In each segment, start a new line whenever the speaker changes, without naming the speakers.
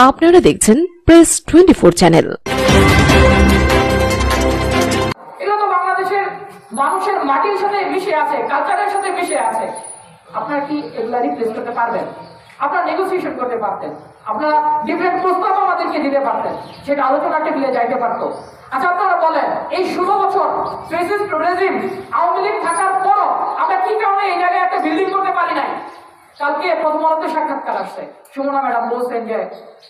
আপনারা দেখছেন press 24 channel.
এগুলো তো বাংলাদেশের মানুষের মাটির সাথে মিশে আছে, কালচারের সাথে মিশে আছে। আপনারা কি এগুলা রিপ্লেস করতে পারবেন? আপনারা নেগোসিয়েশন করতে পারতেন, আপনারা ডিফারেন্ট প্রস্তাব আমাদেরকে দিতে পারতেন, সেটা আলোচনা টেবিলে যাইতে পারতো। আচ্ছা, আপনারা বলেন, এই 16 বছর ফ্যাসিস্ট রেজিম আওয়ামী লীগ থাকার পর আমরা কি কারণে এই জায়গায় একটা বিল্ডিং করতে পারি নাই? কালকে প্রথম আলোতে সাক্ষাৎকার আসছে, সুমনা ম্যাডাম বলছেন যে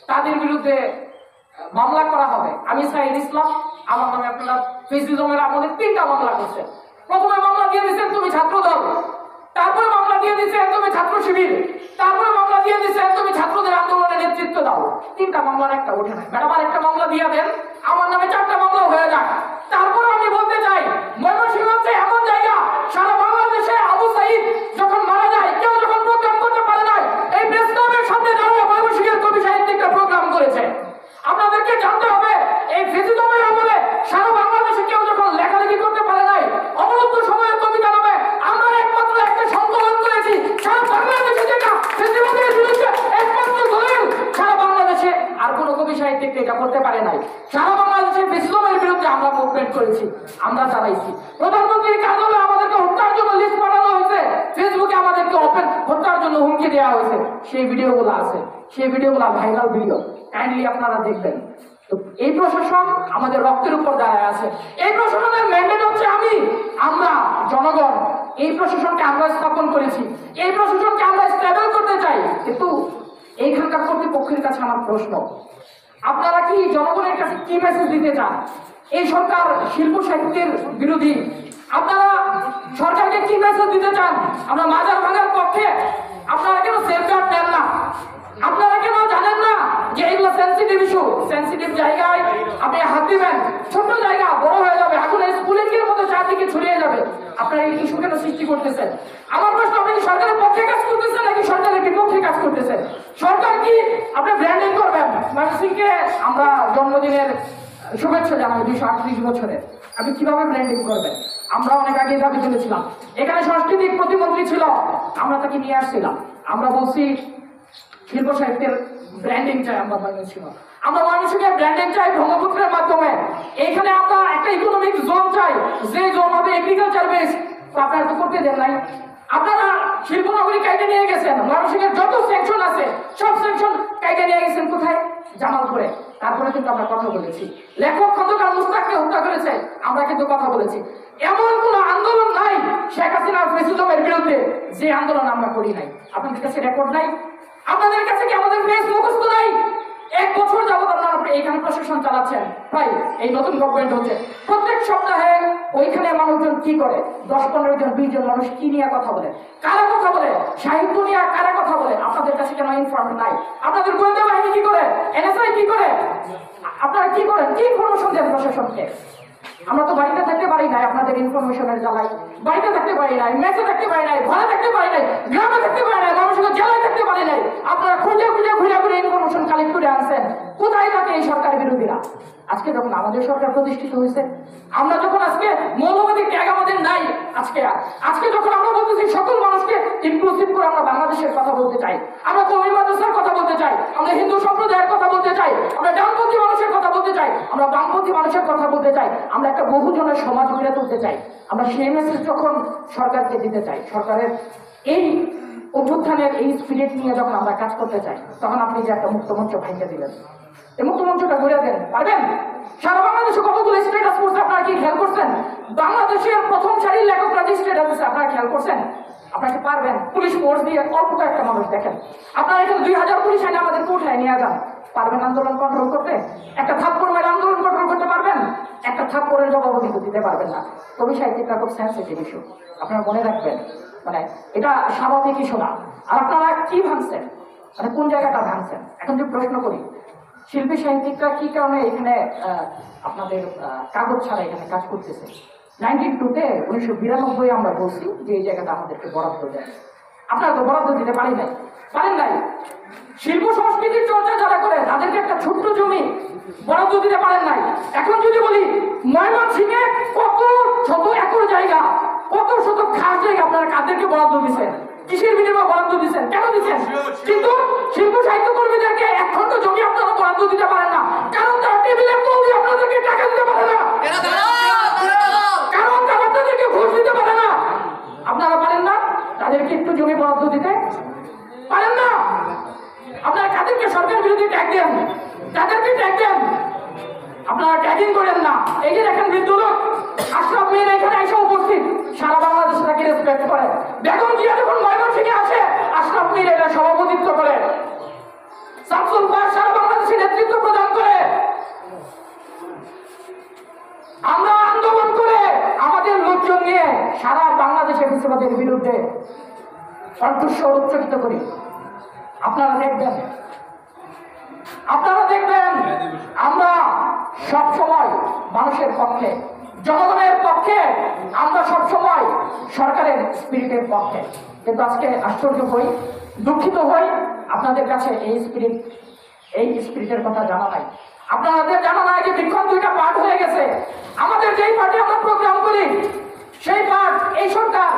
তাদের বিরুদ্ধে মামলা করা হবে। আমি সাইদ ইসলাম, আমার নামে আপনারা ফেসিজমের আমলে 3টা মামলা করছেন। প্রথমে মামলা দিয়ে দিচ্ছেন তুমি ছাত্র দল, তারপরে মামলা দিয়ে দিচ্ছেন তুমি ছাত্র শিবির, তারপরে মামলা দিয়ে দিচ্ছেন তুমি ছাত্রদের আন্দোলনের নেতৃত্ব দাও। 3টা মামলার একটা ওঠে না। ম্যাডাম আর একটা মামলা দিয়ে দেন, আমার নামে 4টা মামলা হয়ে যাক। তারপরে আমি বলতে চাই, ময়মনসিংহ হচ্ছে এমন জায়গা, সারা বাংলাদেশে আবু সাইদ যখন মারা যায় কেউ যখন প্রোগ্রাম করতে পারে না, এই প্রেস ক্লাবের সামনে দাঁড়িয়ে ময়মনসিংহের কবি সাহিত্যিকরা প্রোগ্রাম করেছে। আপনাদেরকে জানতে হবে, এই ফেসিজমের আমলে সারা বাংলাদেশে কেউ যখন লেখালেখি করতে পারে নাই, অবরুদ্ধ সময়ের কবিতা নামে আমরা একমাত্র একটা সংকলন করেছি। সারা বাংলাদেশে যেটা ফেসিজমের বিরুদ্ধে একমাত্র দলিল, সারা বাংলাদেশে আর কোনো কবি সাহিত্যিক এটা করতে পারে নাই। সারা বাংলাদেশে ফেসিজমের বিরুদ্ধে আমরা মুভমেন্ট করেছি, আমরা চালাইছি। প্রধানমন্ত্রীর কার্যালয়ে আমাদেরকে হত্যার জন্য লিস্ট পাঠানো হয়েছে, ফেসবুকে আমাদেরকে ওপেন হত্যার জন্য হুমকি দেওয়া হয়েছে। সেই ভিডিওগুলো আছে, সেই ভিডিওগুলো ভাইরাল ভিডিও, কাইন্ডলি আপনারা দেখবেন। তো এই প্রশাসন আমাদের রক্তের উপর দাঁড়ায় আছে। এই প্রশাসনের ম্যান্ডেট হচ্ছে আমরা জনগণ। এই প্রশাসনকে আমরা স্থাপন করেছি, এই প্রশাসনকে আমরা স্টেবল করতে চাই। কিন্তু এইখানকার কর্তৃপক্ষের কাছে আমার প্রশ্ন, আপনারা কি জনগণের কাছে কি মেসেজ দিতে চান? এই সরকার শিল্প সাহিত্যের বিরোধী, আপনারা সরকারকে কি মেসেজ দিতে চান? আমরা মাজার ভাঙার পক্ষে, আপনারা কেন সেফগার্ড নেন না? আপনারা কেন জানেন না যে এগুলো সেন্সিটিভ ইস্যু? সেন্সিটিভ জায়গায় আপনি হাত দিবেন, ছোট জায়গা বড় হয়ে যাবে, এখন স্কুলিংয়ের মতো চারদিকে ছড়িয়ে যাবে। আপনারা এই ইস্যু কেন সৃষ্টি করতেছেন? আমার প্রশ্ন, আপনি কি সরকারের পক্ষে কাজ করতেছেন নাকি সরকারের বিপক্ষে কাজ করতেছেন? সরকার কি আপনি ব্র্যান্ডিং করবেন? ময়মনসিংহকে আমরা জন্মদিনের শুভেচ্ছা জানাই 238 বছরের, আপনি কিভাবে ব্র্যান্ডিং করবেন? আমরা অনেক আগে দাবি তুলেছিলাম, এখানে সাংস্কৃতিক প্রতিমন্ত্রী ছিল, আমরা তাকে নিয়ে আসছিলাম। আমরা বলছি শিল্প সাহিত্যের ব্র্যান্ডিং চাই, আমরা ময়মনসিংহ, আমরা ময়মনসিংহের ব্র্যান্ডিং চাই ব্রহ্মপুত্রের মাধ্যমে। এইখানে আমরা একটা ইকোনমিক জোন চাই, যে জোন হবে এগ্রিকালচার বেস। আপনারা তো করতে দেন নাই, আপনারা শিল্পনগরী কাইটে নিয়ে গেছেন। ময়মনসিংহের যত সেকশন আছে সব সেকশন কাইটে নিয়ে গেছেন কোথায়? জামালপুরে। তারপরে কিন্তু আমরা কথা বলেছি, লেখক খন্দকার মুস্তাককে হত্যা করেছে, আমরা কিন্তু কথা বলেছি। এমন কোন আন্দোলন নাই শেখ হাসিনার ফেসিজমের বিরুদ্ধে যে আন্দোলন আমরা করি নাই। আপনাদের কাছে রেকর্ড নাই? আপনাদের কাছে কি আমাদের ফেস মুখস্থ নাই? 1 বছর যাবত আপনারা এইখানে প্রশাসন চালাচ্ছেন। ভাই, এই নতুন গভর্নমেন্ট হচ্ছে, প্রত্যেক সপ্তাহে ওইখানে মানুষজন কি করে, 10-15 জন 20 জন মানুষ কি নিয়ে কথা বলে, কারা কথা বলে, সাহিত্য নিয়ে কারা কথা বলে? আপনাদের কাছে কেন ইনফর্ম নাই? আপনাদের গোয়েন্দা বাহিনী কি করে, এনএসআই কি করে, আপনারা কি করেন? কি ইনফরমেশন দেন প্রশাসনকে? আমরা তো বাড়িতে থাকতে পারি নাই, আপনাদের ইনফরমেশনের জ্বালাই বাড়িতে থাকতে পারি নাই, মেসে থাকতে পারি নাই, ঘরে থাকতে পারি নাই, গ্রামে থাকতে পারি নাই, মানুষের জেলায় থাকতে পারি নাই। আপনারা খুঁজে খুঁজে ঘুরে ঘুরে ইনফরমেশন কালেক্ট করে আনছেন। কোথায় থাকে এই সরকার বিরোধীরা? আজকে যখন আমাদের সরকার প্রতিষ্ঠিত হয়েছে, আমরা যখন আজকে মৌলবাদী ট্যাগ আমাদের নাই, আজকে যখন আমরা বলতেছি সকল মানুষকে ইনক্লুসিভ করে আমরা বাংলাদেশের কথা বলতে চাই, আমরা কওমি মাদ্রাসার কথা বলতে চাই, আমরা হিন্দু সম্প্রদায়ের কথা বলতে চাই, আমরা ডানপন্থী মানুষের কথা বলতে চাই, আমরা বামপন্থী মানুষের কথা বলতে চাই, আমরা একটা বহুজনের সমাজ গড়ে তুলতে চাই, আমরা সেই মেসেজ যখন সরকারকে দিতে চাই, সরকারের এই অভ্যুত্থানের এই স্পিরিট নিয়ে যখন আমরা কাজ করতে চাই, তখন আপনি যে একটা মুক্তমঞ্চ ভাঙিয়ে দিলেন, এই মুক্তমঞ্চটা ঘুরে দেন, পারবেন? সারা বাংলাদেশে কতগুলো স্ট্যাটাস করছে, আপনারা কি খেয়াল করছেন? বাংলাদেশের প্রথম সারির লেখকরা যে স্ট্যাটাস দিচ্ছে, আপনারা খেয়াল করছেন? আপনাকে পারবেন? পুলিশ ফোর্স দিয়ে অল্প একটা মানুষ দেখেন, আপনারা এখানে 2000 পুলিশ আইনে আমাদের কোথায় নিয়ে যান, পারবেন আন্দোলন কন্ট্রোল করতে? একটা থাপ্পড় মেরে আন্দোলন কন্ট্রোল করতে পারবেন? একটা থাপ্পড়ের জবাব কিন্তু দিতে পারবেন না। কবি সাহিত্যিকরা খুব সেন্সিটিভ ইস্যু, আপনারা মনে রাখবেন, মানে এটা স্বাভাবিক ইস্যু না। আর আপনারা কি ভাঙছেন, মানে কোন জায়গাটা ভাঙছেন? এখন যে প্রশ্ন করি, শিল্পী সাহিত্যিকরা কি কারণে এখানে আপনাদের কাগজ ছাড়া এখানে কাজ করতেছে? 1992-তে 1992 আমরা বলছি যে এই জায়গাটা আমাদেরকে বরাদ্দ দেয়, আপনারা তো বরাদ্দ দিতে পারেন নাই। শিল্প সংস্কৃতির চর্চা যারা করে তাদেরকে একটা ছোট্ট জমি বরাদ্দ দিতে পারেন নাই। এখন যদি বলি ময়মনসিংহে কত শত একর জায়গা, কত শত খাস জায়গা আপনারা কাদেরকে বরাদ্দ দিচ্ছেন? কিসের বিনিময়ে বরাদ্দ দিচ্ছেন, কেন দিচ্ছেন? কিন্তু শিল্প সাহিত্য কর্মীদেরকে 1 খণ্ড জমি আপনারা বরাদ্দ দিতে পারেন না, কারণ তারা টেবিলের তল দিয়ে আপনাদেরকে টাকা দিতে পারে না, কারণ তারা আপনাদেরকে ঘুষ দিতে পারে না। আপনারা পারেন না তাদেরকে একটু জমি বরাদ্দ দিতে পারেন না। আপনারা কাদেরকে সরকার বিরোধী ট্যাগ দেন, তাদেরকে ট্যাগ দেন, আপনারা ট্যাগিং করেন না। এই যে দেখেন বৃদ্ধ লোক আশরাফ মির এখানে এসে উপস্থিত, সারা বাংলাদেশ তাকে রেসপেক্ট করে। বেগম জিয়া যখন ময়মনসিংহে আসে, আশরাফ মির এটা সভাপতিত্ব করে, শামসুল হক সারা বাংলাদেশে নেতৃত্ব প্রদান করে। আমরা আন্দোলন করে আমাদের লোকজন নিয়ে সারা বাংলাদেশে ফ্যাসিবাদের বিরুদ্ধে কণ্ঠস্বর উচ্চারিত করি। আপনারা দেখবেন আমরা সব সময় মানুষের পক্ষে, জনগণের পক্ষে, আমরা সব সময় সরকারের স্পিরিটের পক্ষে। কিন্তু আজকে আশ্চর্য হই, দুঃখিত হই, আপনাদের কাছে এই স্পিরিটের কথা জানা নাই। আপনাদের জানা নাই যে বিক্ষণ 2টা পার্ট হয়ে গেছে। আমাদের যেই পার্টি আমরা প্রোগ্রাম করি সেই পার্ট এই সরকার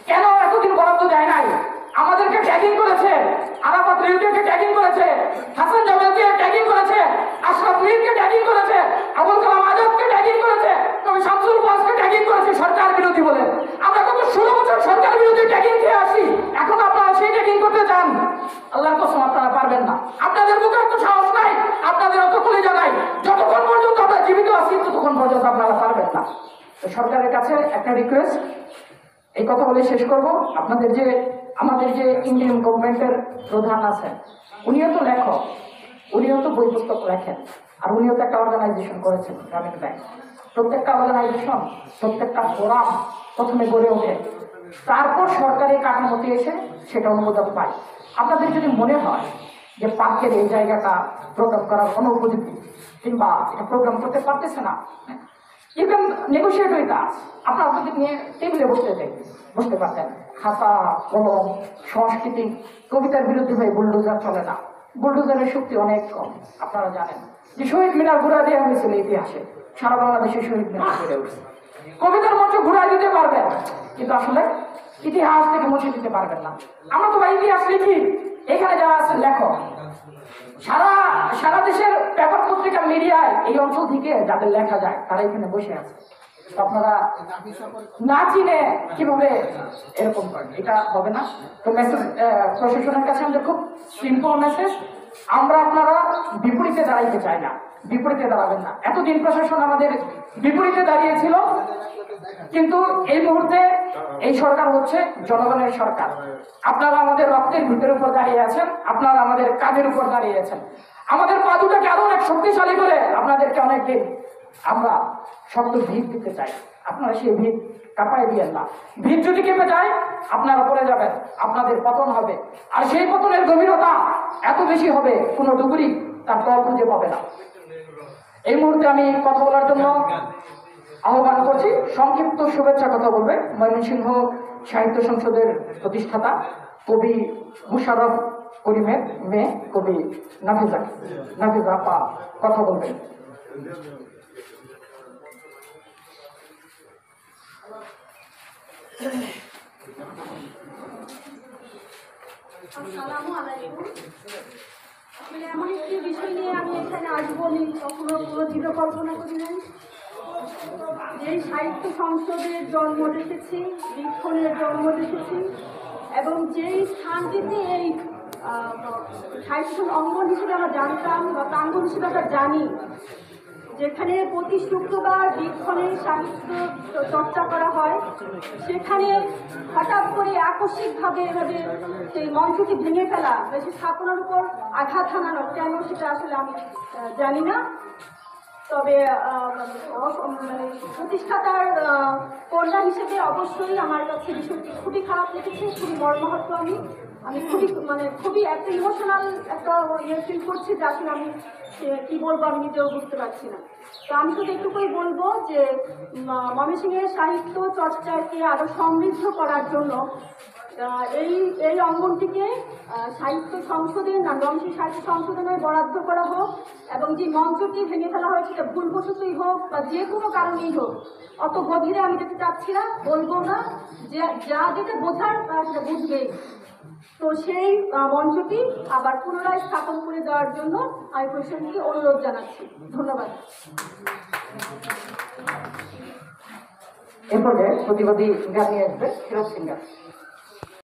কেন এতদিন বরাদ্দ দেয় নাই? আমাদেরকে ট্যাগিং করেছে, আরাফাত রিজভিকে ট্যাগিং করেছে, হাসান জামালকে ট্যাগিং করেছে, আশরাফ মিরকে ট্যাগিং করেছে, আবুল কালাম আজাদকে ট্যাগিং করেছে, তবে শামসুল হককে ট্যাগিং করেছে সরকার বিরোধী বলে। আমরা গত 16 বছর সরকার বিরোধী ট্যাগিং খেয়ে আসি, এখন আপনারা সেই ট্যাগিং করতে চান? আল্লাহর কসম আপনারা পারবেন না। আপনাদের বুকে এত সাহস নাই, আপনাদের অত কলিজা নাই। যতক্ষণ পর্যন্ত আমরা জীবিত আছি ততক্ষণ পর্যন্ত আপনারা পারবেন না। তো সরকারের কাছে একটা রিকোয়েস্ট, এই কথা বলে শেষ করব। আমাদের যে ইন্ডিয়ান গভর্নমেন্টের প্রধান আছেন, উনিও তো লেখক, উনিও তো বই পুস্তক লেখেন, আর উনিও তো একটা অর্গানাইজেশন করেছেন গ্রামীণ ব্যাংক। প্রত্যেকটা অর্গানাইজেশন, প্রত্যেকটা ফোরাম প্রথমে গড়ে ওঠে, তারপর সরকারি কাঠামোতে এসে সেটা অনুমোদন পায়। আপনাদের যদি মনে হয় যে পার্কের এই জায়গাটা প্রোগ্রাম করার অনুপযোগী কিংবা এটা প্রোগ্রাম করতে পারতেছে না, you can negotiate with us. আপনারা আপনাদের নিয়ে টেবিলে বসতে পারতেন। খাতা কলম সংস্কৃতি কবিতার বিরুদ্ধে ভাই বুলডোজার চলে না, বুলডোজারের শক্তি অনেক কম। আপনারা জানেন যে শহীদ মিনার ঘুরা দেওয়া হয়েছিল ইতিহাসে, সারা বাংলাদেশে শহীদ মিনার গড়ে উঠছে। কবিতার মঞ্চ ঘুরাই দিতে পারবেন, কিন্তু আসলে ইতিহাস থেকে মুছে দিতে পারবেন না। আমরা তো ভাই ইতিহাস লিখি, এখানে যারা আছেন লেখক, সারা দেশের পেপার পত্রিকা মিডিয়ায় এই অঞ্চল থেকে যাদের লেখা যায় তারা এখানে বসে আছে। আপনারা না চিনে কিভাবে এরকম করেন? এটা হবে না। তো মেসেজ প্রশাসনের কাছে আমাদের খুব সিম্পল মেসেজ, আমরা আপনারা বিপরীতে দাঁড়াইতে চাই না, বিপরীতে দাঁড়াবেন না। এতদিন প্রশাসন আমাদের বিপরীতে দাঁড়িয়েছিল, কিন্তু এই মুহূর্তে এই সরকার হচ্ছে জনগণের সরকার। আপনারা আমাদের রক্তের ভিতের উপর দাঁড়িয়ে আছেন, আপনারা আমাদের কাঁধের উপর দাঁড়িয়ে আছেন। আমাদের পা দুটাকে আরো অনেক শক্তিশালী করে আপনাদেরকে অনেকদিন আমরা শক্ত ভিত দিতে চাই। আপনারা সেই ভিত কাঁপায় দিয়েন না। ভিত যদি কেঁপে যায় আপনারা পড়ে যাবেন, আপনাদের পতন হবে। আর সেই পতনের গভীরতা এত বেশি হবে কোনো ডুবুরি তার তল খুঁজে পাবে না। এই মুহূর্তে আমি কথা বলার জন্য আহ্বান করছি, সংক্ষিপ্ত শুভেচ্ছা কথা বলবে ময়মনসিংহ সাহিত্য সংসদের প্রতিষ্ঠাতা কবি মুশাররফ করিমের মেয়ে কবি নাফিজা আপা কথা বলবেন।
আসসালামু আলাইকুম। আসলে এমন একটি বিষয় নিয়ে আমি এখানে আসবো নি কখনো কোনো দৃঢ় কল্পনা করি নাই। যেই সাহিত্য সংসদের জন্ম দেখেছি, লিখনের জন্ম দেখেছি, এবং যেই স্থানটিতে এই সাহিত্য অঙ্গন হিসেবে আমরা জানতাম বা প্রাঙ্গণ হিসেবে আমরা জানি, যেখানে প্রতি শুক্রবার লিখনের সাহিত্য চর্চা করা হয়, সেখানে হঠাৎ করে আকস্মিকভাবে এভাবে সেই মঞ্চটি ভেঙে ফেলা, সেই স্থাপনার উপর আঘাত হানানো, কেন সেটা আসলে আমি জানি না। তবে প্রতিষ্ঠাতার কন্যা হিসেবে অবশ্যই আমার কাছে বিষয়টি খুবই খারাপ লেগেছে, খুবই মর্মাহত আমি। আমি খুবই একটা ইমোশনাল একটা ইয়ে ফিল করছি, যা কিনা আমি কি বলবো আমি নিজেও বুঝতে পারছি না। তো আমি শুধু একটু করে বলবো যে ময়মনসিংহের সাহিত্য চর্চাকে আরো সমৃদ্ধ করার জন্য এই অঙ্গনটিকে সাহিত্য সংসদে ময়মনসিংহ সাহিত্য সংশোধনে বরাদ্দ করা হোক, এবং যে মঞ্চটি ভেঙে ফেলা হয়েছে সেটা ভুলবশতই হোক বা যে কোনো কারণেই হোক, অত গভীরে আমি যেতে চাচ্ছি না, বলবো না, যে যা যেটা বোঝার সেটা বুঝবেই। তো সেই মঞ্চটি আবার পুনরায় স্থাপন করে দেওয়ার জন্য আমি প্রশাসনকে অনুরোধ জানাচ্ছি। ধন্যবাদ।
এরপরে প্রতিবাদী গান নিয়ে আসবে ফিরোজ সিংহ।